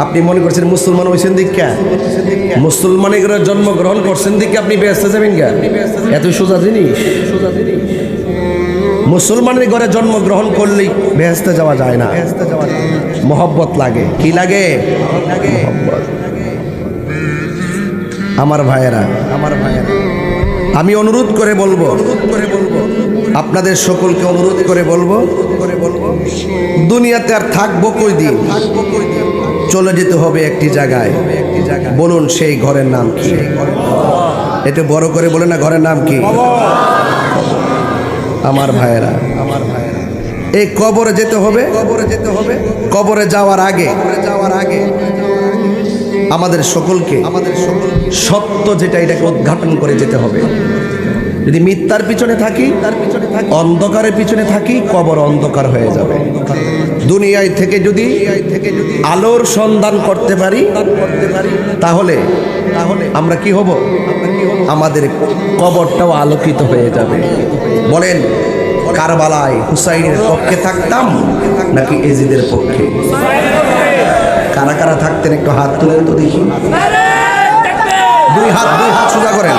আপনি মনে করছেন মুসলমান হয়েছেন দীক্ষা, মুসলমানের জন্মগ্রহণ করছেন দীক্ষা আপনি বেহেশতে যাবেন গা? এত সোজা জিনিস। মুসলমানের ঘরে জন্মগ্রহণ করলেই বেহেশতে যাওয়া যায় না, মহব্বত লাগে। কি লাগে? মহব্বত। আমার ভাইয়েরা, আমি অনুরোধ করে বলবো, আপনাদের সকলকে অনুরোধ করে বলবো, দুনিয়াতে আর থাকবো কই দিন? চলে যেতে হবে একটি জায়গায়। বলুন সেই ঘরের নাম কি? একটু বড় করে বলে না, ঘরের নাম কি? আমার ভাইয়েরা, এই কবরে যেতে হবে। কবরে যাওয়ার আগে আমাদের সকলকে সত্য যেটা, এটাকে উদ্ঘাটন করে যেতে হবে। যদি মিথ্যার পিছনে থাকি, অন্ধকারের পিছনে থাকি, কবর অন্ধকার হয়ে যাবে। দুনিয়ায় থেকে যদি আলোর সন্ধান করতে পারি, তাহলে আমরা কি হব? আমাদের কবরটাও আলোকিত হয়ে যাবে। বলেন, কারবালায় হুসাইনের পক্ষে থাকতাম নাকি এজিদের পক্ষে? কারা কারা থাকতেন একটু হাত তুলেন তো দেখি। দুই হাত সোজা করেন।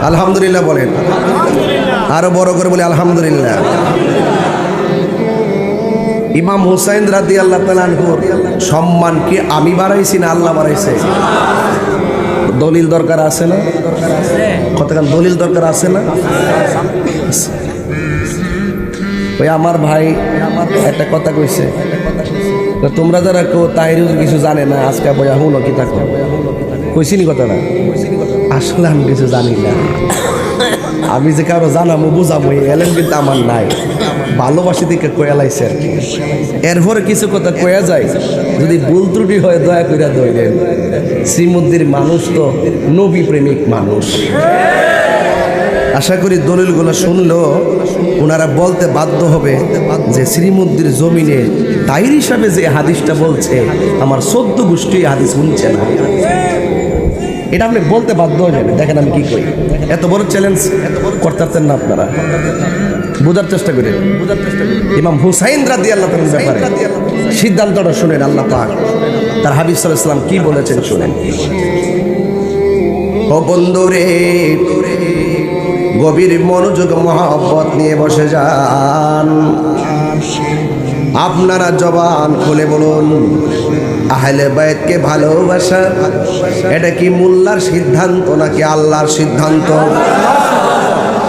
আলহামদুলিল্লাহ বলেন, আরো বড় করে বলে আলহামদুলিল্লাহ। ইমাম হুসাইন রাদিয়াল্লাহু তাআলা আনহুর সম্মান কি আমি বাড়াইছি না আল্লাহ বাড়াইছে? দলিল দরকার আছে না? কতক্ষণ দলিল দরকার আছে না? ওই আমার ভাই একটা কথা কইছে, তোমরা যারা কেউ তাহিরুল কিছু জানে না, আজকে বইয়া হুনো কি থাকো কইছিনি কথাটা? আসলে আমি কিছু জানি না। আমি যে কারো জানাবো বুঝাবো এলেন, কিন্তু আমার নাই। ভালোবাসি দিকে কয়া লাইছে আর কি। এরপরে কিছু কথা কয়া যায়, যদি ভুল ত্রুটি হয় দয়া করে ধরেন। শ্রীমদ্দির মানুষ তো নবী প্রেমিক মানুষ। আশা করি দলিলগুলো শুনলো ওনারা বলতে বাধ্য হবে যে শ্রীমদ্দির জমিনে তাইর হিসাবে যে হাদিসটা বলছে, আমার 14 গোষ্ঠী হাদিস শুনছে না। এটা আপনি বলতে বাধ্য হবেন। দেখেন আমি কি করি। এত বড় চ্যালেঞ্জ করতে পারতেন না আপনারা? বোঝার চেষ্টা করেন। ইমাম হুসাইন রাদিয়াল্লাহু তাআলার ব্যাপারে সিদ্ধান্তটা শুনেন। আল্লাহ পাক তার হাবিব সাল্লাল্লাহু আলাইহি ওয়াসাল্লাম কি বলেছেন শুনেন। ও বন্ধুরে, গভীর মনোযোগ মহব্বত নিয়ে বসে যান। আপনারা জবান খুলে বলুন, আহলে বাইতকে ভালোবাসা এটা কি মোল্লার সিদ্ধান্ত নাকি আল্লাহর সিদ্ধান্ত?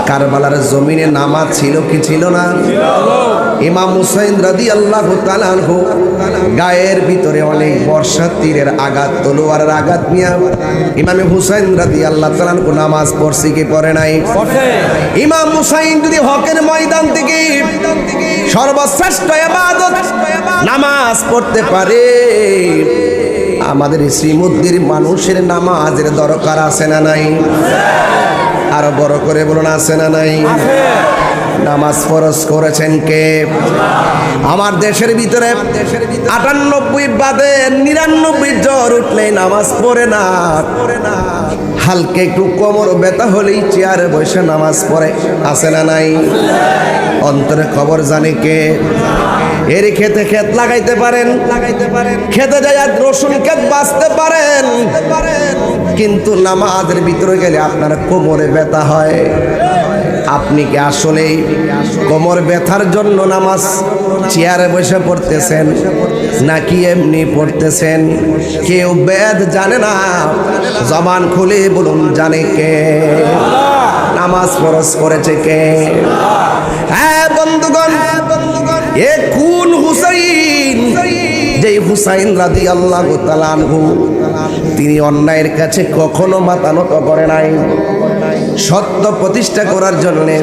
কারবালার জমিনে নামাজ ছিল কি ছিল না? ইমাম হুসাইন রাদিয়াল্লাহু তাআলা আনহু গায়ের ভিতরে অনেক বর্ষা তীরের আঘাত, তলোয়ারের আঘাত নিয়ে ইমাম হুসাইন রাদিয়াল্লাহু তাআলা আনহু নামাজ পড়ছে কি পড়ে নাই? ইমাম হুসাইন যদি হকের ময়দান থেকে সর্বশ্রেষ্ঠ ইবাদত নামাজ পড়তে পারে, আমাদের শ্রীমদ্দির মানুষের নামাজের দরকার আছে না নাই? আরো বড় করে বলুন, আছে না নাই? নামাজ ফরজ করেছেন কে? আমার দেশের ভিতরে 98 বাদে 99 জ্বর উঠলে নামাজ পড়ে না। হালকা একটু কোমর ব্যথা হলেই চেয়ারে বসে নামাজ পড়ে, আছে না নাই? অন্তরে খবর জানে কে? এর খেতে ক্ষেত লাগাইতে পারেন, খেতে যায় রসুন ক্ষেত বাঁচতে পারেন, কিন্তু নামাজের ভিতরে গেলে আপনার কোমরে ব্যথা হয়। আপনি কি আসলে কোমর ব্যথার জন্য নামাজ চেয়ারে বসে পড়তেছেন নাকি এমনি পড়তেছেন? কেউ বেদ জানে না, জবান খুলে বলুন জানে কে? নামাজ ফরজ করেছে কে? হ্যাঁ বন্ধুগণ, এ কোন হুসাইন? যে হুসাইন রাদিয়াল্লাহু তাআলা আনহু তিনি অন্যায়ের কাছে কখনো মাথা নত করে নাই। সত্য প্রতিষ্ঠা করার জন্যে,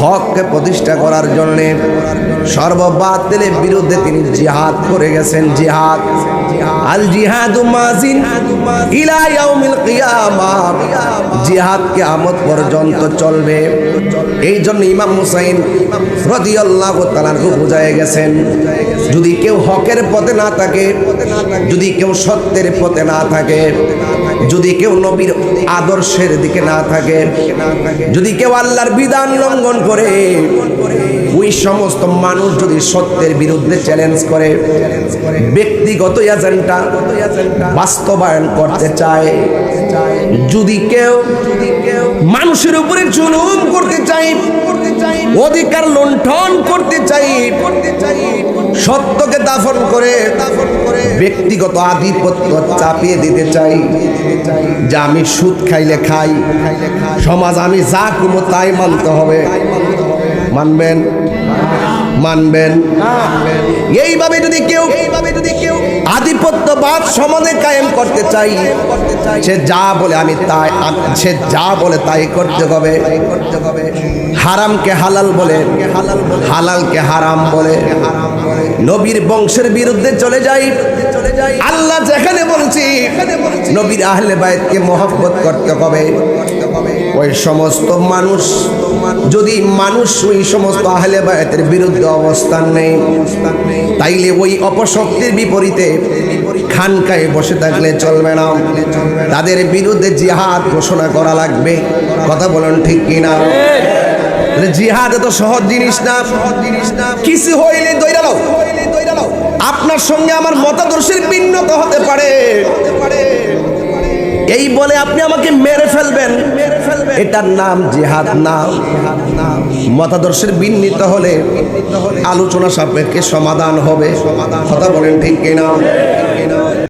হককে প্রতিষ্ঠা করার জন্যে সর্ববাতিলের বিরুদ্ধে তিনি জিহাদ করে গেছেন। জিহাদ, আল জিহাদু মাজিন ইলা ইয়াউমিল কিয়ামাহ, জিহাদ কিয়ামত পর্যন্ত চলবে। এই জন্য ইমাম হুসাইন রাদিয়াল্লাহু তাআলা বুঝায় গেছেন, যদি কেউ হকের পথে না থাকে, যদি কেউ সত্যের পথে না থাকে, যদি কেউ নবীর আদর্শের দিকে না থাকে, যদি কেউ আল্লাহর বিধান লঙ্ঘন করে, ওই সমস্ত মানুষ যদি সত্যের বিরুদ্ধে চ্যালেঞ্জ করে, ব্যক্তিগত এজেন্ডা বাস্তবায়ন করতে চায়, যদি কেউ মানুষের উপরে জুলুম করতে চায়, অধিকার লুণ্ঠন করতে চাই, সত্যকে দাফন করে ব্যক্তিগত আধিপত্য চাপিয়ে দিতে চাই, যে আমি সুদ খাইলে খাই, সমাজ আমি যা করবো তাই মানতে হবে, মানবেন? মানবেন? এইভাবে যদি কেউ আধিপত্যবাদ সমাজে কায়েম করতে চাই, সে যা বলে আমি তাই, সে যা বলে তাই করতে হবে। হারামকে হালাল বলে, হালালকে হারাম বলে, নবীর বংশের বিরুদ্ধে চলে যাই। আল্লাহ যেখানে বলছি নবীর আহলে বায়তকে মহব্বত করতে হবে, ওই সমস্ত মানুষ যদি ওই সমস্ত আহলে বায়তের বিরুদ্ধে অবস্থান নেই, তাইলে ওই অপশক্তির বিপরীতে খানকায় বসে থাকলে চলবে না, তাদের বিরুদ্ধে জিহাদ ঘোষণা করা লাগবে। কথা বলেন ঠিক কিনা? জিহাদ এত সহজ জিনিস না, কিছু হইলে দইরা লাও। আপনার সঙ্গে আমার মতাদর্শের ভিন্নতা হতে পারে, এই বলে আপনি আমাকে মেরে ফেলবেন, এটার নাম জিহাদ না। মতাদর্শের ভিন্নতা হলে আলোচনা সাপেক্ষে সমাধান হবে। কথা বলেন ঠিক কিনা?